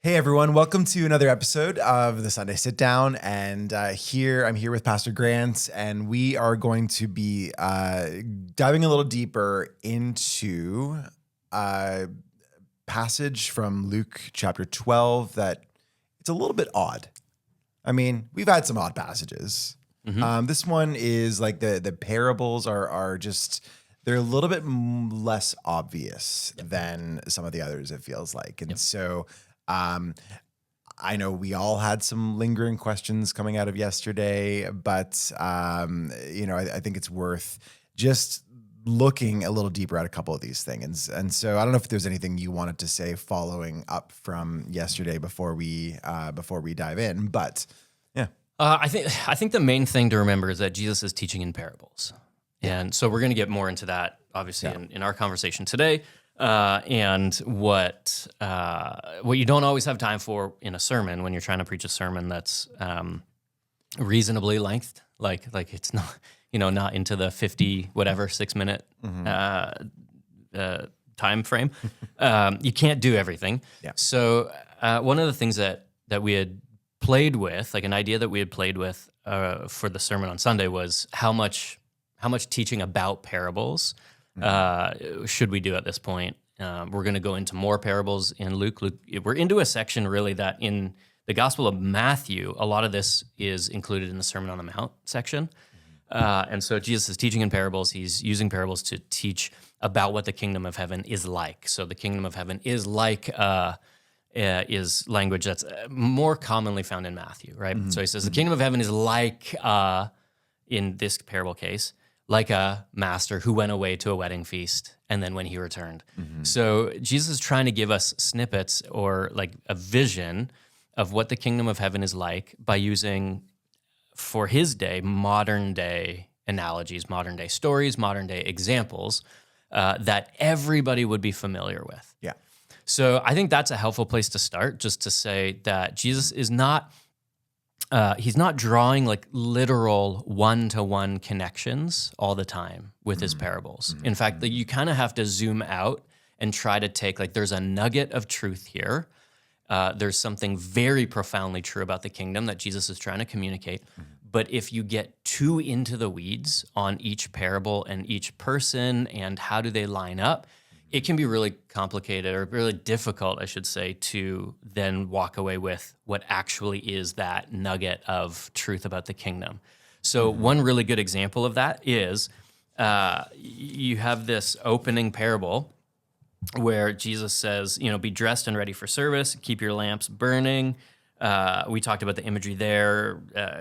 Hey everyone, welcome to another episode of the Sunday Sitdown. And I'm here with Pastor Grant, and we are going to be diving a little deeper into a passage from Luke chapter 12 that it's a little bit odd. I mean, we've had some odd passages. This one is like the parables are just, they're a little bit less obvious than some of the others, it feels like. And so I know we all had some lingering questions coming out of yesterday, but I think it's worth just looking a little deeper at a couple of these things. And so I don't know if there's anything you wanted to say following up from yesterday before we dive in, but yeah. I think the main thing to remember is that Jesus is teaching in parables. And so we're going to get more into that, obviously, in our conversation today. And what you don't always have time for in a sermon when you're trying to preach a sermon that's reasonably length, like it's not not into the 6 minute time frame. You can't do everything. Yeah. So one of the things that we had played with, like an idea that we had played with for the sermon on Sunday, was how much teaching about parables should we do at this point? We're going to go into more parables in Luke. We're into a section really that in the Gospel of Matthew, a lot of this is included in the Sermon on the Mount section. And so Jesus is teaching in parables. He's using parables to teach about what the kingdom of heaven is like. So the kingdom of heaven is like is language that's more commonly found in Matthew, right? So he says the kingdom of heaven is like, in this parable case, like a master who went away to a wedding feast, and then when he returned. So Jesus is trying to give us snippets or like a vision of what the kingdom of heaven is like by using, for his day, modern day analogies, modern day stories, modern day examples that everybody would be familiar with. Yeah. So I think that's a helpful place to start, just to say that Jesus is not, he's not drawing like literal one-to-one connections all the time with his parables. In fact, you kind of have to zoom out and try to take, like, there's a nugget of truth here. There's something very profoundly true about the kingdom that Jesus is trying to communicate. But if you get too into the weeds on each parable and each person and how do they line up, it can be really complicated, or really difficult, I should say, to then walk away with what actually is that nugget of truth about the kingdom. So one really good example of that is you have this opening parable where Jesus says, be dressed and ready for service, keep your lamps burning. We talked about the imagery there,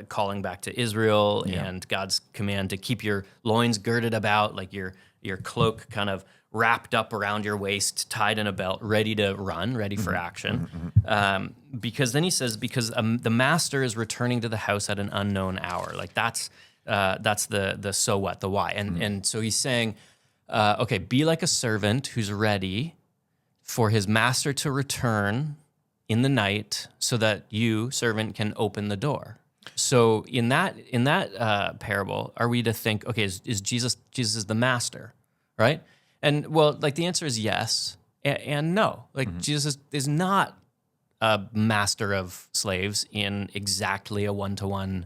calling back to Israel and God's command to keep your loins girded about, like your cloak kind of wrapped up around your waist, tied in a belt, ready to run, ready for action. Because then he says, because the master is returning to the house at an unknown hour. Like that's the so what, the why. And so he's saying, okay, be like a servant who's ready for his master to return in the night so that you, servant, can open the door. So in that parable, are we to think, okay, is Jesus is the master, right? And well, like the answer is yes and no. Like Jesus is not a master of slaves in exactly a one-to-one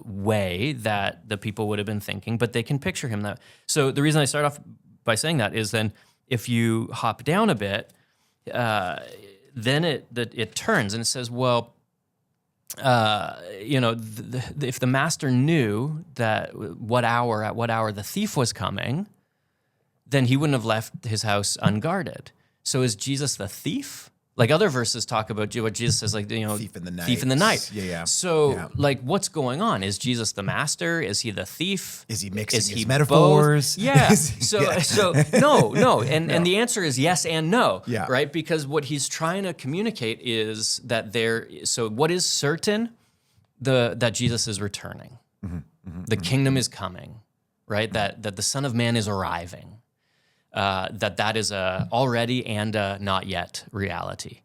way that the people would have been thinking, but they can picture him that. So the reason I start off by saying that is then if you hop down a bit, then it turns and it says, well, if the master knew that at what hour the thief was coming, then he wouldn't have left his house unguarded. So is Jesus the thief? Like other verses talk about what Jesus says, like, thief in the night. Thief in the night. Yeah. So, like, what's going on? Is Jesus the master? Is he the thief? Is he mixing his metaphors? Both? Yeah. So no. And the answer is yes and no. Yeah. Right? Because what he's trying to communicate is that so what is certain? That Jesus is returning. The kingdom is coming, right? That the Son of Man is arriving. That is a already and a not yet reality.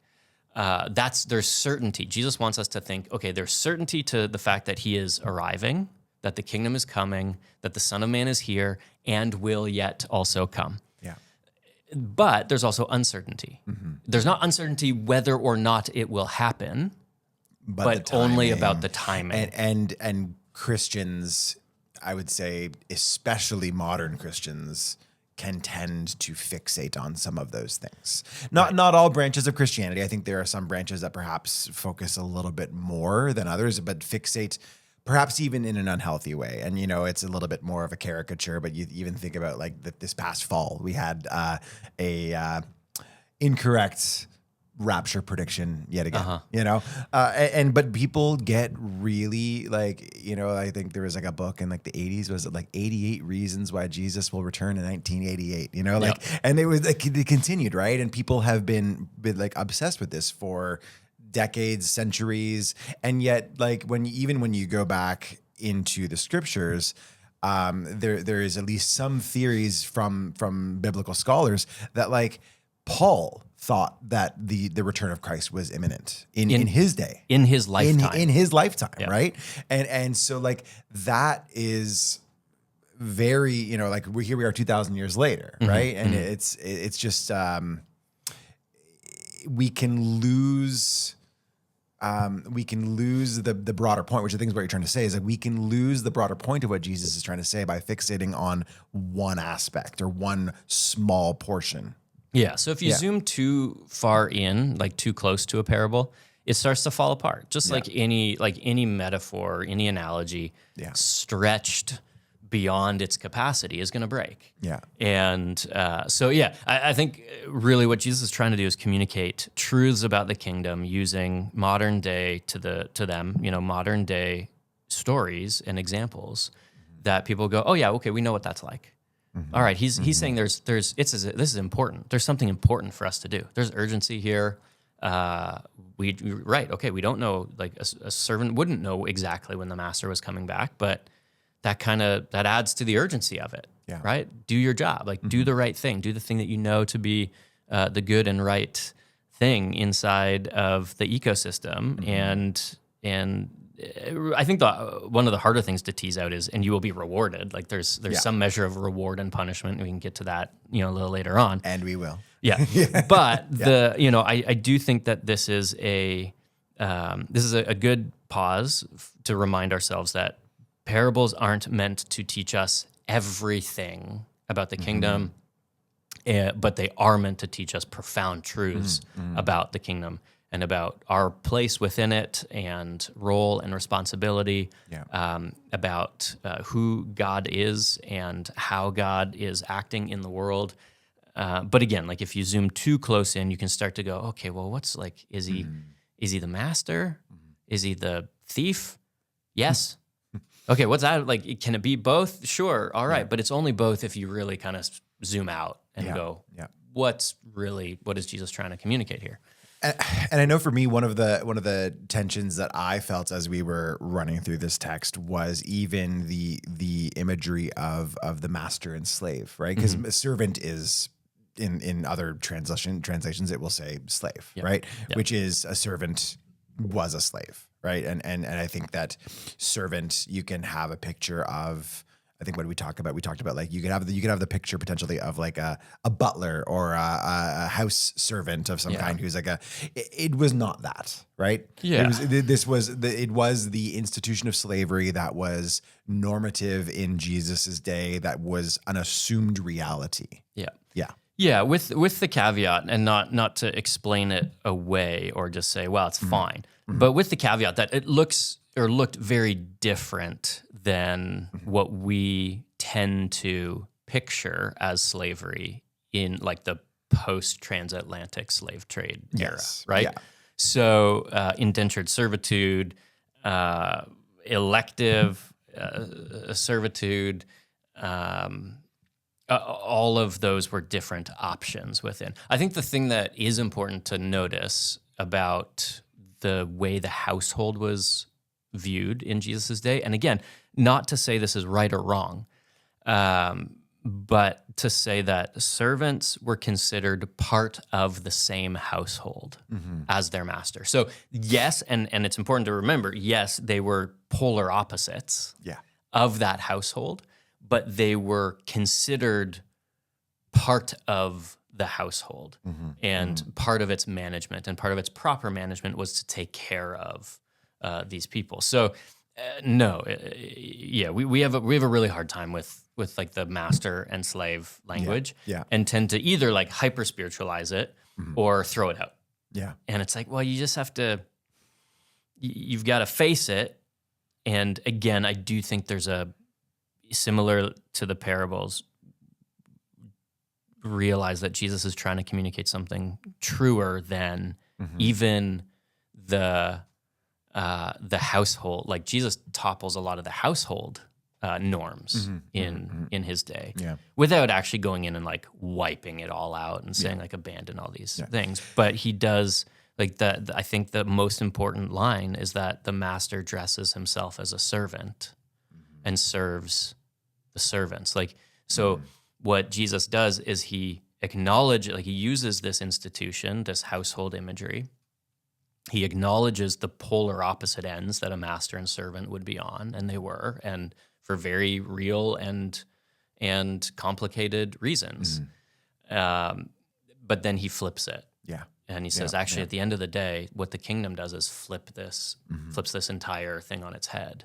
There's certainty. Jesus wants us to think, okay, there's certainty to the fact that he is arriving, that the kingdom is coming, that the Son of Man is here and will yet also come. Yeah. But there's also uncertainty. There's not uncertainty whether or not it will happen, but only about the timing. And Christians, I would say, especially modern Christians, can tend to fixate on some of those things. Not all branches of Christianity. I think there are some branches that perhaps focus a little bit more than others, but fixate perhaps even in an unhealthy way. And, it's a little bit more of a caricature, but you even think about like this past fall, we had a incorrect rapture prediction yet again, but people get really like, I think there was like a book in like the 80s, was it like 88 reasons why Jesus will return in 1988, and it was like, it continued, right? And people have been like obsessed with this for decades, centuries. And yet like when you go back into the scriptures, there is at least some theories from biblical scholars that like Paul thought that the return of Christ was imminent in his day, in his lifetime, in his lifetime, right? And so like that is very, like we are 2,000 years later, right? And it's just we can lose the broader point, which I think is what you're trying to say, is that we can lose the broader point of what Jesus is trying to say by fixating on one aspect or one small portion. Yeah. So if you zoom too far in, like too close to a parable, it starts to fall apart. Just like any metaphor, any analogy, stretched beyond its capacity is going to break. Yeah. And I think really what Jesus is trying to do is communicate truths about the kingdom using modern day to them, modern day stories and examples that people go, oh yeah, okay, we know what that's like. All right, he's saying this is important. There's something important for us to do. There's urgency here. We don't know, like a servant wouldn't know exactly when the master was coming back, but that adds to the urgency of it. Yeah. Right? Do your job, like do the right thing, do the thing that you know to be the good and right thing inside of the ecosystem, and I think one of the harder things to tease out is, and you will be rewarded. Like there's some measure of reward and punishment. We can get to that, a little later on. And we will. Yeah. But I do think that this is a good pause to remind ourselves that parables aren't meant to teach us everything about the kingdom, but they are meant to teach us profound truths about the kingdom and about our place within it and role and responsibility, about who God is and how God is acting in the world. But again, like if you zoom too close in, you can start to go, okay, well, what's like, is he the master? Is he the thief? Yes. Okay, what's that? Like, can it be both? Sure, all right, but it's only both if you really kind of zoom out and go, what is Jesus trying to communicate here? And I know for me, one of the tensions that I felt as we were running through this text was even the imagery of the master and slave, right? Because servant is in other translations it will say slave, right? Which is a servant was a slave, right? And I think that servant, you can have a picture of. I think when we talked about like you could have the picture potentially of like a butler or a house servant of some kind who's like it was not that, right? Yeah. It was the institution of slavery that was normative in Jesus's day, that was an assumed reality. Yeah. Yeah. Yeah, with the caveat, and not to explain it away or just say, well, it's fine, but with the caveat that it looked very different than what we tend to picture as slavery in like the post-transatlantic slave trade era, right? Yeah. So indentured servitude, elective servitude, all of those were different options within. I think the thing that is important to notice about the way the household was viewed in Jesus's day, and again, not to say this is right or wrong, but to say that servants were considered part of the same household as their master. So yes, and it's important to remember, yes, they were polar opposites of that household, but they were considered part of the household. And part of its management and part of its proper management was to take care of these people. So we have a really hard time with like the master and slave language, and tend to either like hyper spiritualize it or throw it out. Yeah. And it's like, well, you just have to, you've got to face it. And again, I do think there's a, similar to the parables, realize that Jesus is trying to communicate something truer than even the household. Like Jesus topples a lot of the household norms in his day, without actually going in and like wiping it all out and saying like abandon all these things. But he does like I think the most important line is that the master dresses himself as a servant and serves the servants. Like so. What Jesus does is he uses this institution, this household imagery. He acknowledges the polar opposite ends that a master and servant would be on, and they were, and for very real and complicated reasons. But then he flips it. Yeah. And he says, actually, at the end of the day, what the kingdom does is flips this entire thing on its head.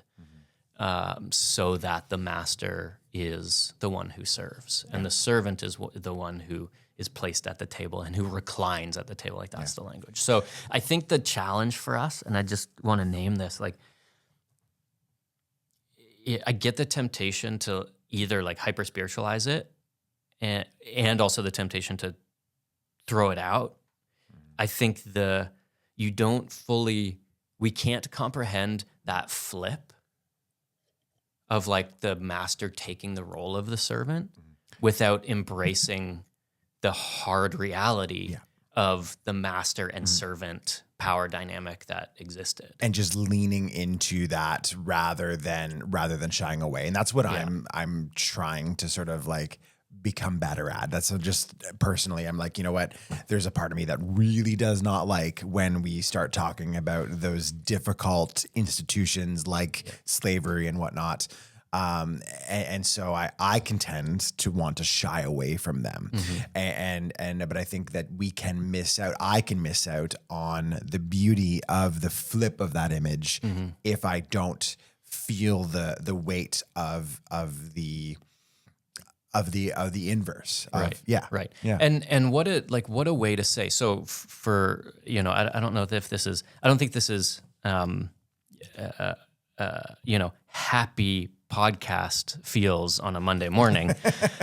So that the master is the one who serves, and the servant is the one who is placed at the table and who reclines at the table. Like that's the language. So I think the challenge for us, and I just want to name this, like I get the temptation to either like hyper spiritualize it, and also the temptation to throw it out. I think we can't comprehend that flip of like the master taking the role of the servant without embracing the hard reality of the master and servant power dynamic that existed, and just leaning into that rather than shying away. And that's what I'm trying to sort of like become better at. That's just personally, I'm like, you know what? There's a part of me that really does not like when we start talking about those difficult institutions like slavery and whatnot. And so I can tend to want to shy away from them. But I think that I can miss out on the beauty of the flip of that image if I don't feel the weight of the inverse. Right. Yeah. And what a way to say. So for, I don't know if this is, I don't think this is, happy podcast feels on a Monday morning.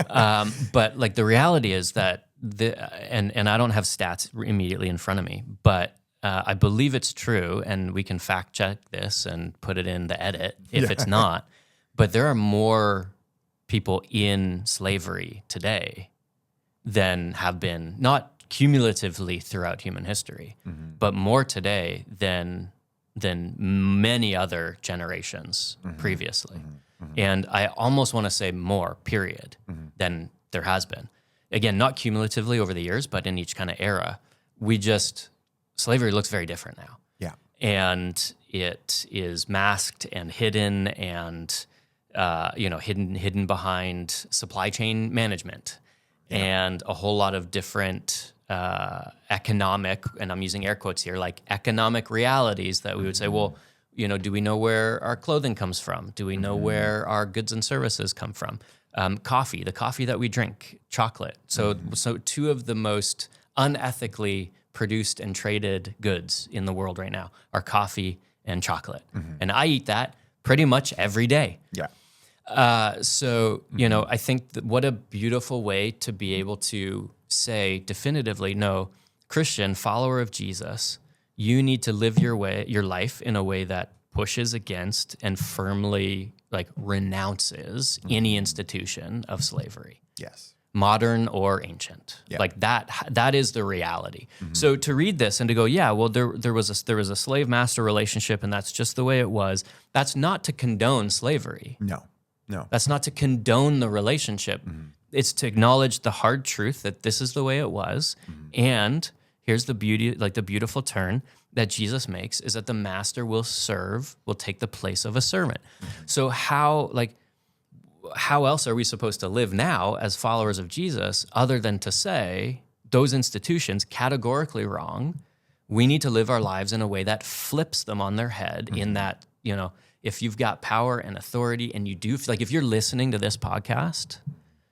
But like the reality is that and I don't have stats immediately in front of me, but I believe it's true, and we can fact check this and put it in the edit if it's not, but there are more people in slavery today than have been, not cumulatively throughout human history, but more today than many other generations previously. And I almost want to say more, period, than there has been. Again, not cumulatively over the years, but in each kind of era. Slavery looks very different now. Yeah. And it is masked and hidden and, hidden behind supply chain management and a whole lot of different economic, and I'm using air quotes here, like economic realities that we would say, well, do we know where our clothing comes from? Do we know where our goods and services come from? The coffee that we drink, chocolate. So two of the most unethically produced and traded goods in the world right now are coffee and chocolate. And I eat that pretty much every day. Yeah. I think that what a beautiful way to be able to say definitively, no, Christian, follower of Jesus, you need to live your life in a way that pushes against and firmly like renounces any institution of slavery. Yes. Modern or ancient. Yeah. Like that is the reality. So to read this and to go, there was a slave master relationship and that's just the way it was. That's not to condone slavery. No. That's not to condone the relationship. It's to acknowledge the hard truth that this is the way it was. And here's the beauty, like the beautiful turn that Jesus makes is that the master will take the place of a servant. So how else are we supposed to live now as followers of Jesus other than to say those institutions categorically wrong. We need to live our lives in a way that flips them on their head in that, if you've got power and authority and you do, like if you're listening to this podcast,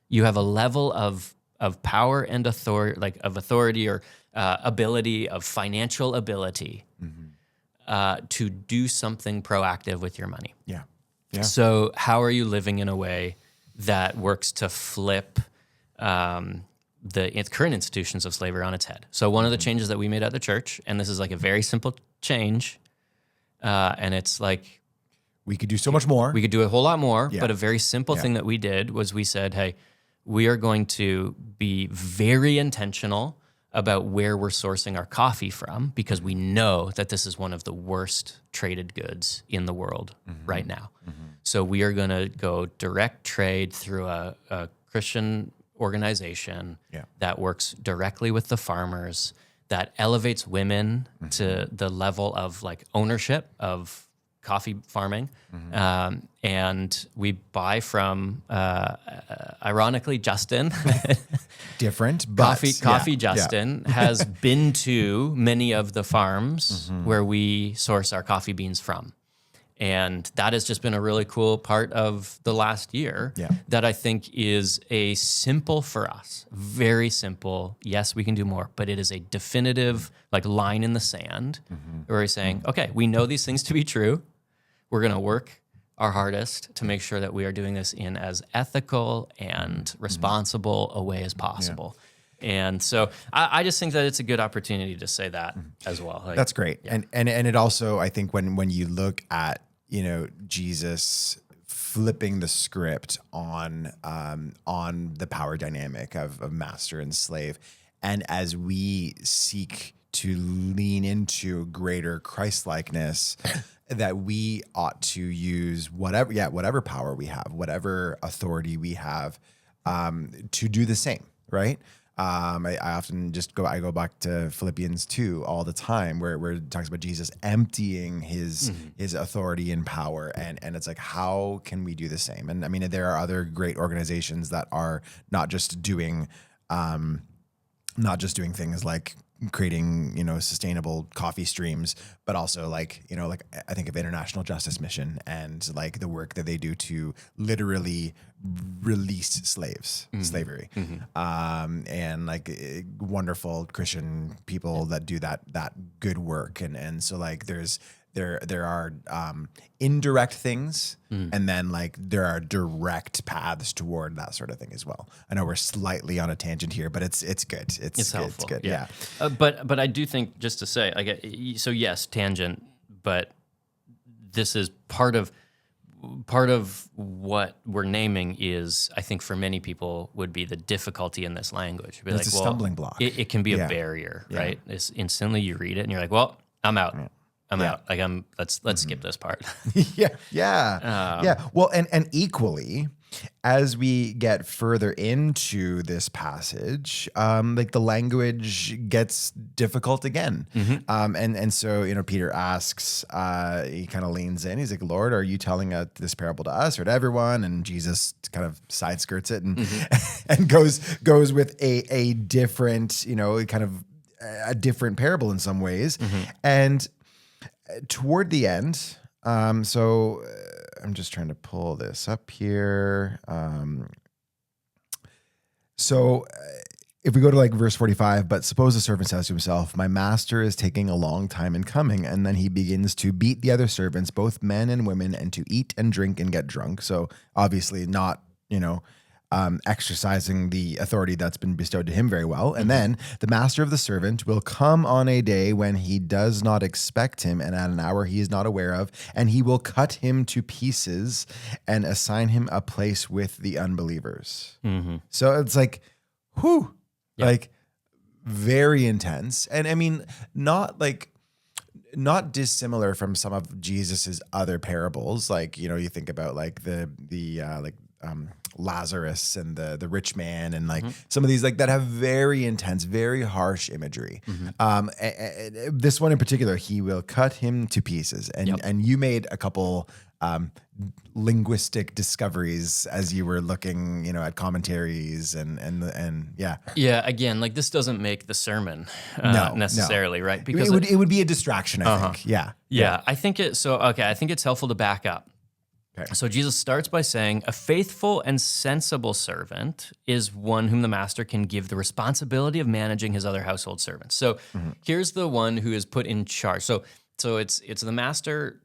you have a level of power and authority, like of authority or ability, of financial ability to do something proactive with your money. Yeah. So how are you living in a way that works to flip the current institutions of slavery on its head? So one of the changes that we made at the church, and this is like a very simple change, and it's like, we could do so much more. We could do a whole lot more, but a very simple thing that we did was we said, hey, we are going to be very intentional about where we're sourcing our coffee from, because we know that this is one of the worst traded goods in the world right now. So we are going to go direct trade through a Christian organization that works directly with the farmers, that elevates women to the level of like ownership of coffee farming. And we buy from, ironically, Justin. Different, but Coffee Justin has been to many of the farms where we source our coffee beans from. And that has just been a really cool part of the last year that I think is a simple for us, very simple. Yes, we can do more, but it is a definitive like line in the sand where we're saying, okay, we know these things to be true. We're going to work our hardest to make sure that we are doing this in as ethical and responsible a way as possible. And so I just think that it's a good opportunity to say that as well. Like, that's great. And it also, I think when you look at, Jesus flipping the script on the power dynamic of master and slave, and as we seek to lean into greater Christ-likeness, that we ought to use whatever power we have, whatever authority we have, to do the same, right? I often I go back to Philippians 2 all the time, where it talks about Jesus emptying his authority and power, and it's like, how can we do the same? And I mean, there are other great organizations that are not just doing things like creating, sustainable coffee streams, but also like I think of International Justice Mission and like the work that they do to literally release slavery, and like wonderful Christian people that do that good work. And so like there are indirect things, and then like there are direct paths toward that sort of thing as well. I know we're slightly on a tangent here, but it's good. It's helpful. It's good. Yeah. But I do think, just to say, so yes, tangent, but this is part of what we're naming is, I think for many people would be the difficulty in this language. It's a stumbling block. It can be a barrier, right? It's instantly you read it and you're like, well, I'm out. I'm out. Like let's skip this part. Yeah. Well, and equally, as we get further into this passage, like the language gets difficult again. And so, Peter asks, he kind of leans in. He's like, Lord, are you telling this parable to us or to everyone? And Jesus kind of side skirts it and and goes with a different, kind of a different parable in some ways. And toward the end, so I'm just trying to pull this up here. So if we go to like verse 45, but suppose the servant says to himself, my master is taking a long time in coming. And then he begins to beat the other servants, both men and women, and to eat and drink and get drunk. So obviously not, exercising the authority that's been bestowed to him very well. And then the master of the servant will come on a day when he does not expect him, and at an hour he is not aware of, and he will cut him to pieces and assign him a place with the unbelievers. So it's like, like very intense. And I mean, not dissimilar from some of Jesus's other parables. Like, you think about like the Lazarus and the rich man, and like some of these like that have very intense, very harsh imagery. This one in particular, he will cut him to pieces. And you made a couple linguistic discoveries as you were looking, at commentaries and yeah. Yeah, again, like this doesn't make the sermon No. necessarily, right? Because it would be a distraction, I think. Yeah. I think I think it's helpful to back up. Okay. So Jesus starts by saying, a faithful and sensible servant is one whom the master can give the responsibility of managing his other household servants. So here's the one who is put in charge. So it's the master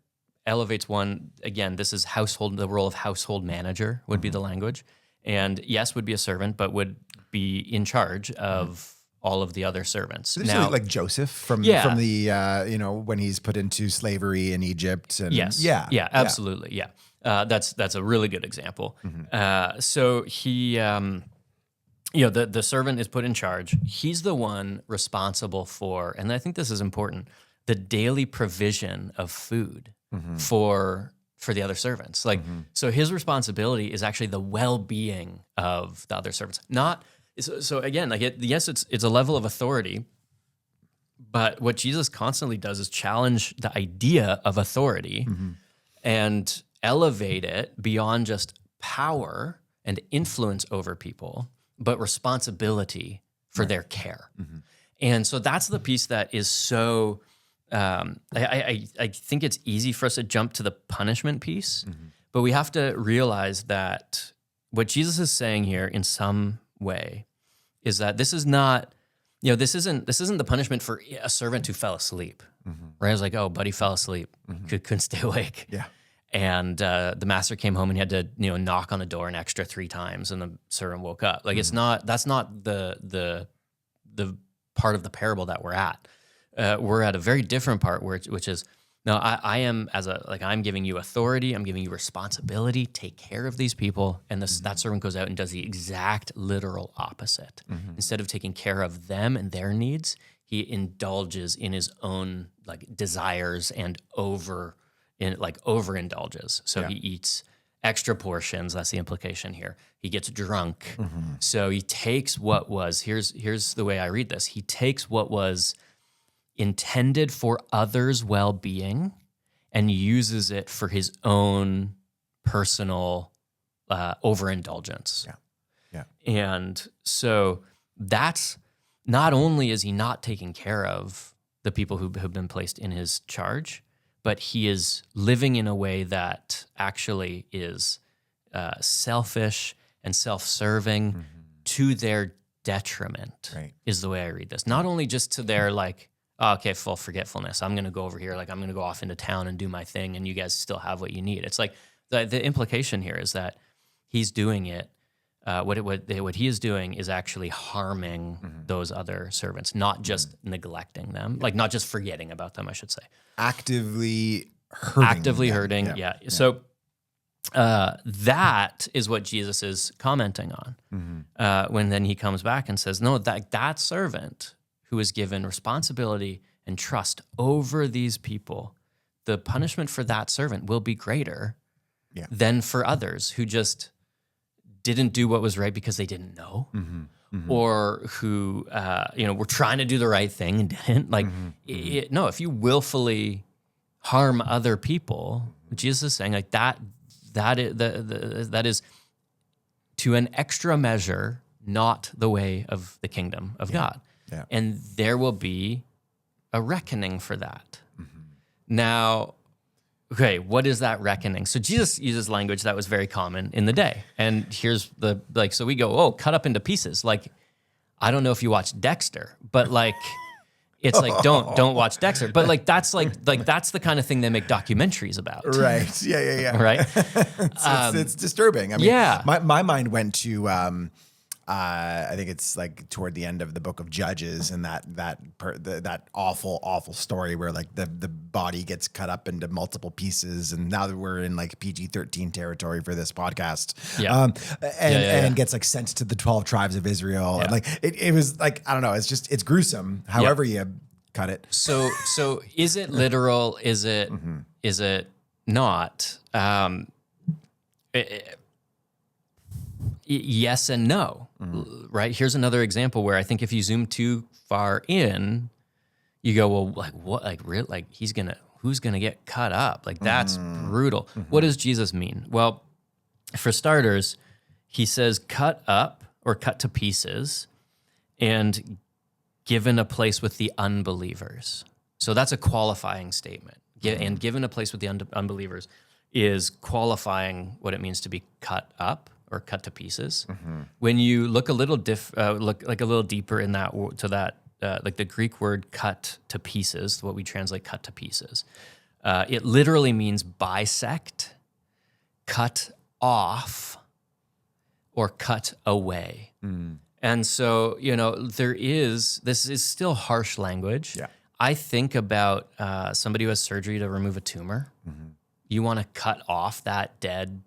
elevates one. Again, this is the role of household manager would be the language. And yes, would be a servant, but would be in charge of all of the other servants. Now, like Joseph from the when he's put into slavery in Egypt. And yes. Yeah, absolutely. Yeah. That's a really good example. So he, the servant is put in charge. He's the one responsible for, and I think this is important, the daily provision of food for the other servants. So his responsibility is actually the well-being of the other servants. So again, it's a level of authority, but what Jesus constantly does is challenge the idea of authority and elevate it beyond just power and influence over people, but responsibility for their care. And so that's the piece that is so, I think it's easy for us to jump to the punishment piece, but we have to realize that what Jesus is saying here in some way is that this is not, this isn't the punishment for a servant who fell asleep, right? It's like, oh, buddy fell asleep, couldn't stay awake. Yeah. And the master came home and he had to, knock on the door an extra 3 times, and the servant woke up. Like that's not the part of the parable that we're at. We're at a very different part which is, no, I am I'm giving you authority, I'm giving you responsibility, take care of these people. And that servant goes out and does the exact literal opposite. Instead of taking care of them and their needs, he indulges in his own desires and overindulges. So he eats extra portions. That's the implication here. He gets drunk. So he takes what was, here's the way I read this. He takes what was intended for others' well-being and uses it for his own personal overindulgence. Yeah. And so that's, not only is he not taking care of the people who have been placed in his charge, but he is living in a way that actually is selfish and self-serving to their detriment, is the way I read this. Not only just to their full forgetfulness. I'm going to go over here, I'm going to go off into town and do my thing, and you guys still have what you need. It's like the implication here is that he's doing it. What he is doing is actually harming those other servants, not just neglecting them, not just forgetting about them, I should say. Actively hurting. Yeah. So that is what Jesus is commenting on when then he comes back and says, no, that servant who is given responsibility and trust over these people, the punishment for that servant will be greater than for others who just didn't do what was right because they didn't know, or who were trying to do the right thing and didn't. No, if you willfully harm other people, Jesus is saying that is to an extra measure not the way of the kingdom of God. Yeah. And there will be a reckoning for that. Now, okay, what is that reckoning? So Jesus uses language that was very common in the day. And here's so we go, cut up into pieces. I don't know if you watch Dexter, but it's don't watch Dexter. But that's that's the kind of thing they make documentaries about. Right. Yeah. Right. It's disturbing. I mean, my mind went to, I think it's toward the end of the book of Judges, and that awful story where the body gets cut up into multiple pieces, and now that we're in PG-13 territory for this podcast, and gets sent to the 12 tribes of Israel, and it was I don't know, it's gruesome. However you cut it. So is it literal? Is it is it not? Yes and no, right? Here's another example where I think if you zoom too far in, you go, well, what, really? who's going to get cut up? Like, that's brutal. What does Jesus mean? Well, for starters, he says cut up or cut to pieces and given a place with the unbelievers. So that's a qualifying statement. And given a place with the unbelievers is qualifying what it means to be cut up or cut to pieces. When you look a little look like a little deeper in that like the Greek word cut to pieces, what we translate cut to pieces, it literally means bisect, cut off, or cut away. And so, this is still harsh language. Yeah. I think about somebody who has surgery to remove a tumor. You want to cut off that dead,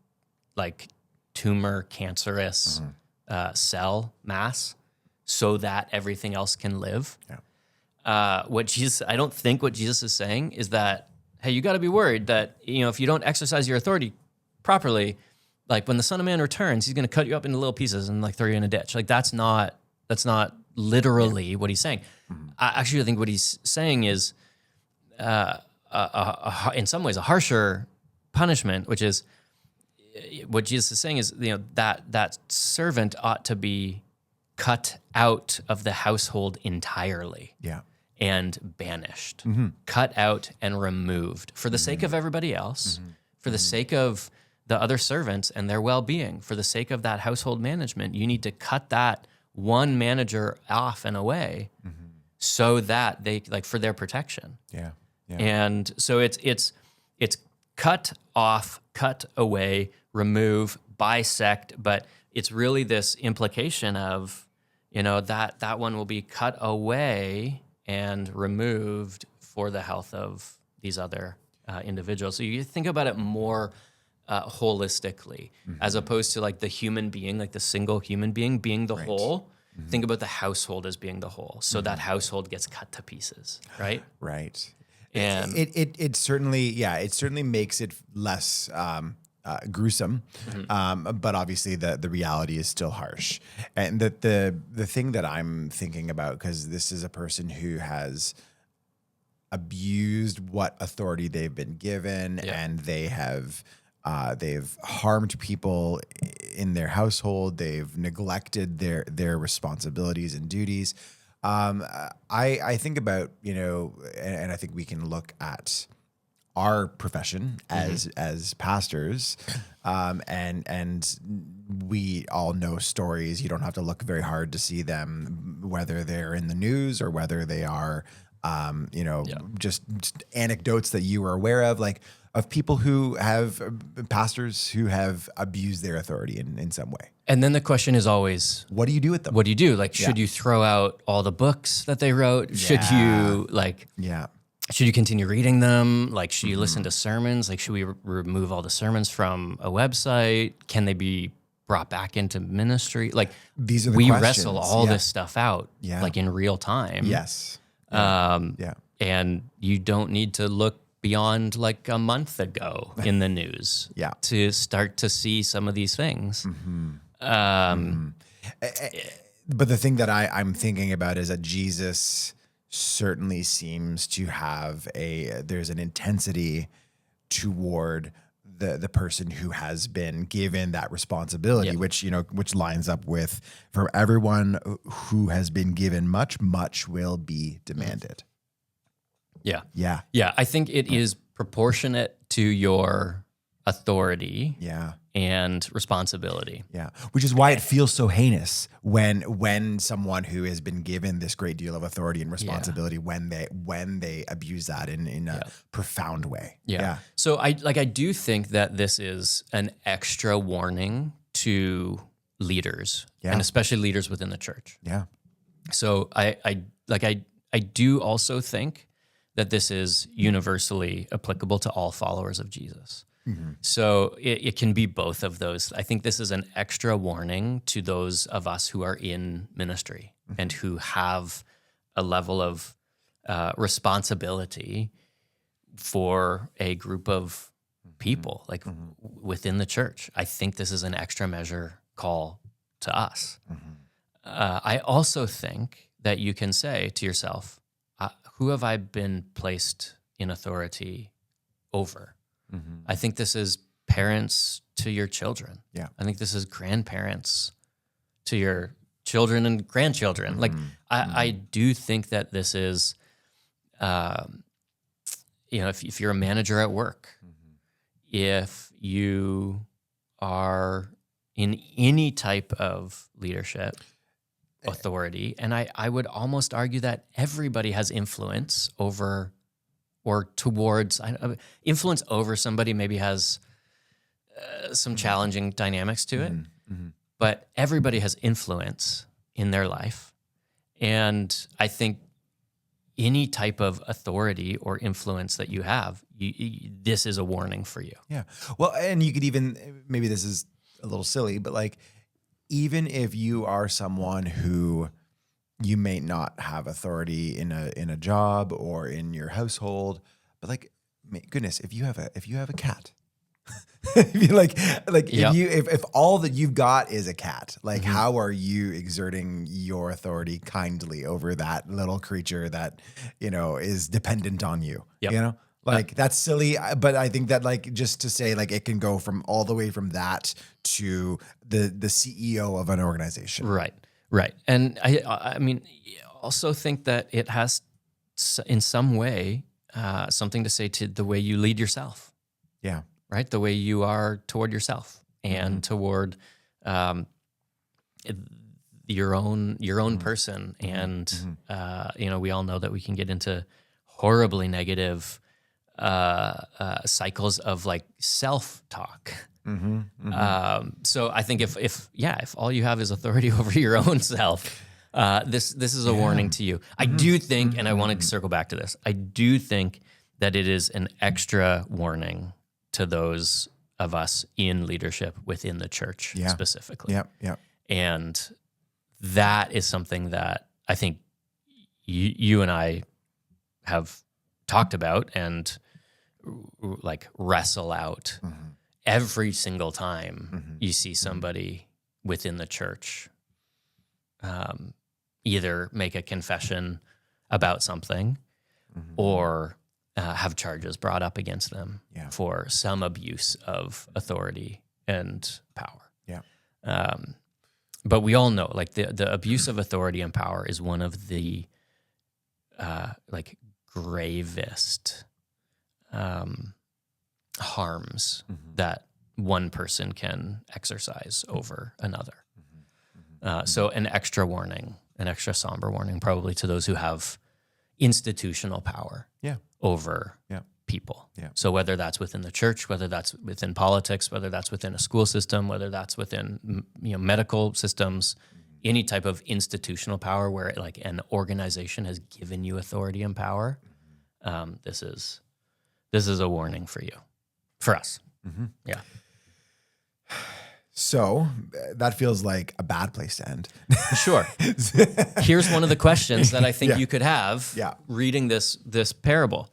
like, tumor, cancerous cell mass so that everything else can live. Yeah. I don't think what Jesus is saying is that, hey, you got to be worried that, if you don't exercise your authority properly, like, when the Son of Man returns, he's going to cut you up into little pieces and, like, throw you in a ditch. Like, that's not literally what he's saying. I think what he's saying is, in some ways, a harsher punishment, which is what Jesus is saying is, that servant ought to be cut out of the household entirely. Yeah. And banished, cut out and removed for the sake of everybody else, for the sake of the other servants and their well-being, for the sake of that household management. You need to cut that one manager off and away so that they, like, for their protection. Yeah. Yeah. And so it's cut off, cut away, remove, bisect, but it's really this implication of, that one will be cut away and removed for the health of these other individuals. So you think about it more holistically, as opposed to, like, the human being, like the single human being the whole. Think about the household as being the whole. So that household gets cut to pieces, right? Right. And it certainly makes it less gruesome, but obviously the reality is still harsh. And the thing that I'm thinking about, because this is a person who has abused what authority they've been given, and they've harmed people in their household. They've neglected their responsibilities and duties. I think about, and I think we can look at our profession as pastors, and we all know stories. You don't have to look very hard to see them, whether they're in the news or whether they are, just anecdotes that you are aware of, like, of people who have pastors who have abused their authority in some way. And then the question is always, what do you do with them? what do you do? Like, should you throw out all the books that they wrote? Should you, like, should you continue reading them? Like, should you listen to sermons? Like, should we remove all the sermons from a website? Can they be brought back into ministry? Like, these are the we questions. wrestle all this stuff out, like, in real time. Yes. And you don't need to look beyond, like, a month ago in the news to start to see some of these things. But the thing that I'm thinking about is that Jesus certainly seems to have there's an intensity toward the person who has been given that responsibility, which lines up with, for everyone who has been given much, much will be demanded. Yeah. I think it is proportionate to your authority and responsibility. Yeah. Which is why it feels so heinous when someone who has been given this great deal of authority and responsibility, when they abuse that in a profound way. Yeah. So I do think that this is an extra warning to leaders, and especially leaders within the church. Yeah. So I do also think that this is universally applicable to all followers of Jesus. So it can be both of those. I think this is an extra warning to those of us who are in ministry and who have a level of responsibility for a group of people, like within the church. I think this is an extra measure call to us. I also think that you can say to yourself, who have I been placed in authority over. I think this is parents to your children. Yeah. I think this is grandparents to your children and grandchildren. Like, I do think that this is, if you're a manager at work, if you are in any type of leadership authority, and I would almost argue that everybody has influence over or towards, influence over somebody maybe has some challenging dynamics to it, but everybody has influence in their life. And I think any type of authority or influence that you have, this is a warning for you. Yeah. Well, and you could even, maybe this is a little silly, but like, even if you are someone who you may not have authority in a job or in your household, but like, goodness, if you have a cat, if all that you've got is a cat, like how are you exerting your authority kindly over that little creature that, is dependent on you, that's silly. But I think that like, just to say like, it can go from all the way from that to the CEO of an organization. Right. And I mean, also think that it has in some way something to say to the way you lead yourself. Yeah. Right? The way you are toward yourself and toward your own person. And, we all know that we can get into horribly negative cycles of like self-talk. So I think if all you have is authority over your own self, this is a warning to you. I do think, and I want to circle back to this, I do think that it is an extra warning to those of us in leadership within the church specifically. Yeah. And that is something that I think you and I have talked about and like wrestle out every single time you see somebody within the church either make a confession about something or have charges brought up against them for some abuse of authority and power. Yeah. But we all know, like the abuse of authority and power is one of the like gravest harms that one person can exercise over another. So an extra warning, an extra somber warning, probably to those who have institutional power over people. Yeah. So whether that's within the church, whether that's within politics, whether that's within a school system, whether that's within medical systems, any type of institutional power where like an organization has given you authority and power, this is a warning for you, for us. Yeah. So that feels like a bad place to end. Sure. Here's one of the questions that I think you could have reading this parable.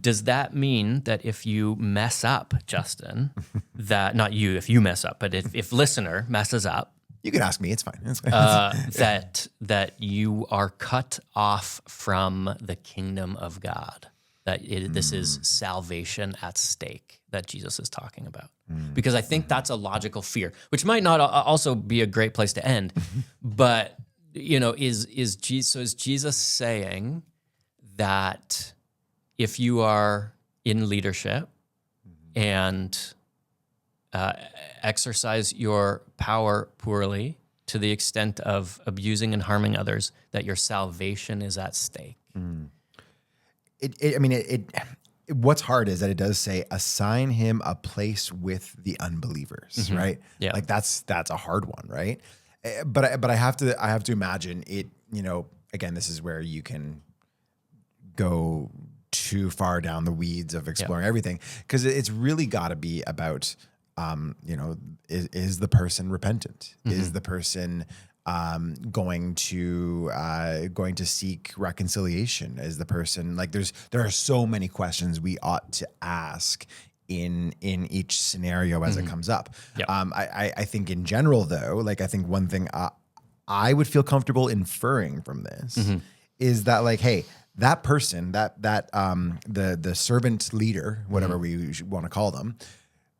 Does that mean that if you mess up, Justin, that not you, if you mess up, but if listener messes up, you can ask me. It's fine. that you are cut off from the kingdom of God? This is salvation at stake that Jesus is talking about. Because I think that's a logical fear, which might not also be a great place to end. But, is Jesus saying that if you are in leadership and exercise your power poorly to the extent of abusing and harming others, that your salvation is at stake? What's hard is that it does say assign him a place with the unbelievers, right? Yeah. Like that's a hard one, right? But I have to imagine it, again, this is where you can go too far down the weeds of exploring everything, because it's really got to be about, is the person repentant? Is the person going to seek reconciliation? Is the person like there are so many questions we ought to ask in each scenario as it comes up. Yep. I think in general though, like I think one thing I would feel comfortable inferring from this is that like, hey, that person, the servant leader, whatever we want to call them,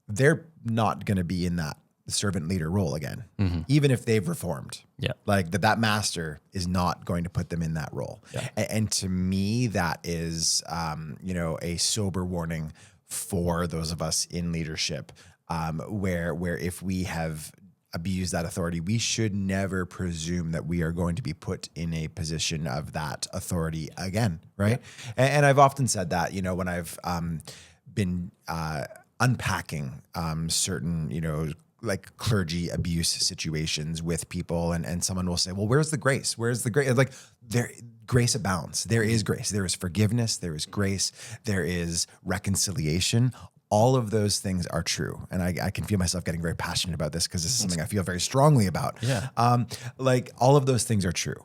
they're not going to be in that servant leader role again, even if they've reformed. Yeah. Like that master is not going to put them in that role. Yeah. And to me, that is, a sober warning for those of us in leadership, where if we have abused that authority, we should never presume that we are going to be put in a position of that authority again, right? Yeah. And I've often said that, when I've been unpacking certain, like clergy abuse situations with people, and someone will say, well, where's the grace? Where's the grace? Like, grace abounds. There is grace. There is forgiveness. There is grace. There is reconciliation. All of those things are true. And I can feel myself getting very passionate about this because this is something I feel very strongly about. Yeah. Like, all of those things are true.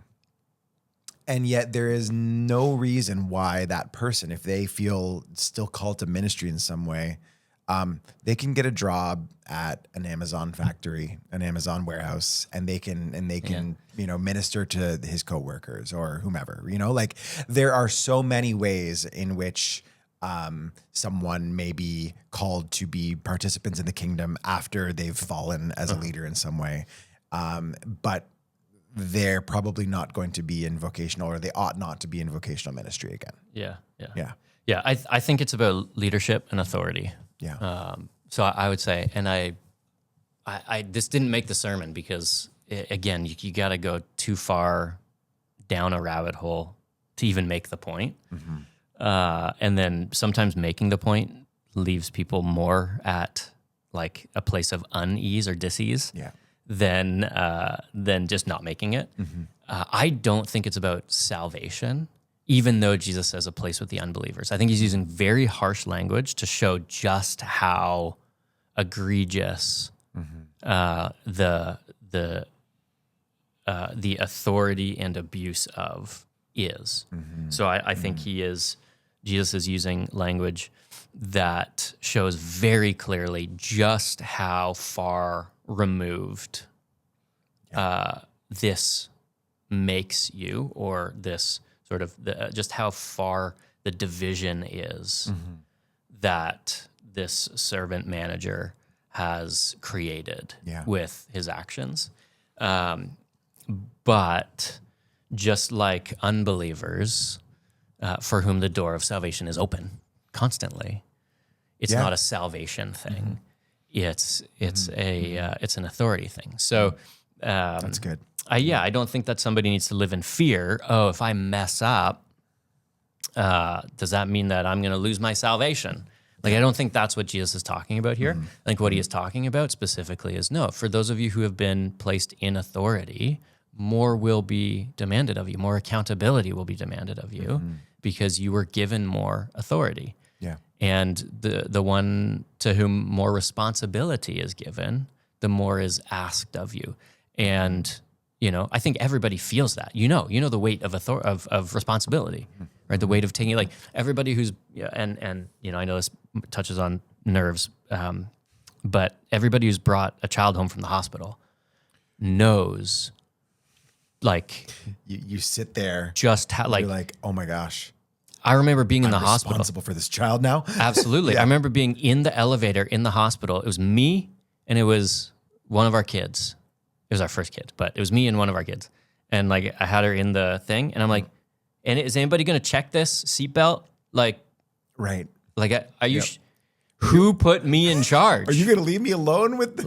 And yet there is no reason why that person, if they feel still called to ministry in some way, they can get a job at an Amazon factory, an Amazon warehouse, and they can minister to his coworkers or whomever. Like, there are so many ways in which someone may be called to be participants in the kingdom after they've fallen as a leader in some way, but they're probably not going to be in vocational, or they ought not to be in vocational ministry again. Yeah. I think it's about leadership and authority. Yeah. So I would say, and I this didn't make the sermon because again, you got to go too far down a rabbit hole to even make the point. And then sometimes making the point leaves people more at like a place of unease or dis-ease than just not making it. I don't think it's about salvation, even though Jesus says a place with the unbelievers. I think he's using very harsh language to show just how egregious the authority and abuse of is. So I think Jesus is using language that shows very clearly just how far removed this makes you, or this sort of just how far the division is that this servant manager has created with his actions. But just like unbelievers, for whom the door of salvation is open constantly, it's not a salvation thing. It's an authority thing. So that's good. I don't think that somebody needs to live in fear. Oh, if I mess up, does that mean that I'm going to lose my salvation? Like, I don't think that's what Jesus is talking about here. I think what he is talking about specifically is, no, for those of you who have been placed in authority, more will be demanded of you. More accountability will be demanded of you because you were given more authority. Yeah. And the one to whom more responsibility is given, the more is asked of you. And I think everybody feels that. The weight of responsibility, right? The weight of taking, like, everybody who's and I know this touches on nerves, but everybody who's brought a child home from the hospital knows, like, you sit there, just how, like, you're like, oh my gosh, I remember being in the I'm hospital. responsible for this child now. Absolutely. I remember being in the elevator in the hospital. It was me and it was one of our kids. It was our first kid, but it was me and one of our kids. And like, I had her in the thing and I'm like, and is anybody going to check this seatbelt? Like, right. Like, are you, who put me in charge? Are you going to leave me alone with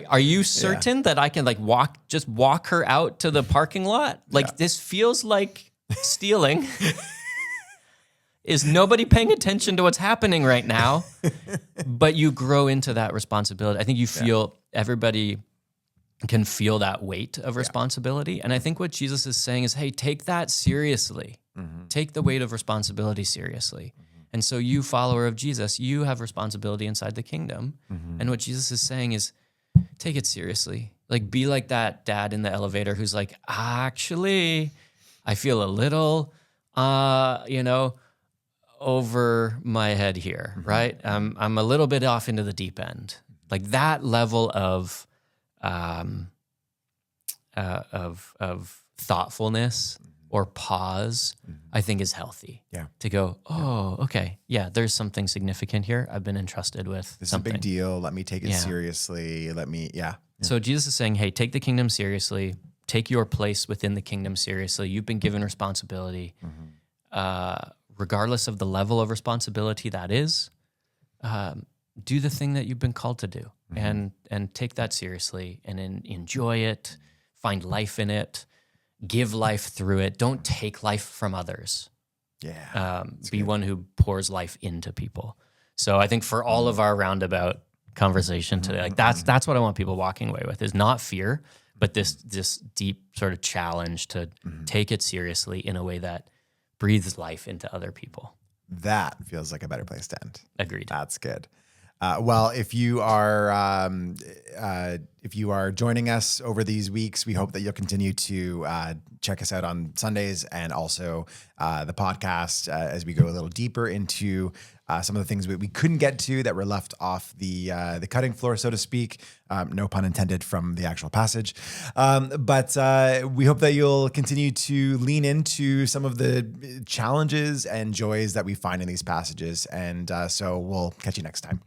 are you certain that I can just walk her out to the parking lot? Like, this feels like stealing. Is nobody paying attention to what's happening right now? But you grow into that responsibility. I think you feel, everybody can feel that weight of responsibility. And I think what Jesus is saying is, hey, take that seriously. Take the weight of responsibility seriously. And so you, follower of Jesus, you have responsibility inside the kingdom. And what Jesus is saying is, take it seriously. Like, be like that dad in the elevator who's like, actually, I feel a little, over my head here, right? I'm a little bit off into the deep end. Like, that level of thoughtfulness or pause, I think is healthy. Yeah. To go, oh, okay, yeah, there's something significant here. I've been entrusted with This something. is a big deal. Let me take it Yeah. seriously. So Jesus is saying, hey, take the kingdom seriously. Take your place within the kingdom seriously. You've been given responsibility. Regardless of the level of responsibility that is, do the thing that you've been called to do, and take that seriously, and enjoy it, find life in it, give life through it. Don't take life from others. Yeah. Be one who pours life into people. So I think for all of our roundabout conversation today, like that's what I want people walking away with, is not fear, but this deep sort of challenge to take it seriously in a way that breathes life into other people. That feels like a better place to end. Agreed. That's good. Well, if you are joining us over these weeks, we hope that you'll continue to check us out on Sundays, and also the podcast as we go a little deeper into some of the things we couldn't get to that were left off the cutting floor, so to speak. No pun intended from the actual passage. But we hope that you'll continue to lean into some of the challenges and joys that we find in these passages. And so we'll catch you next time.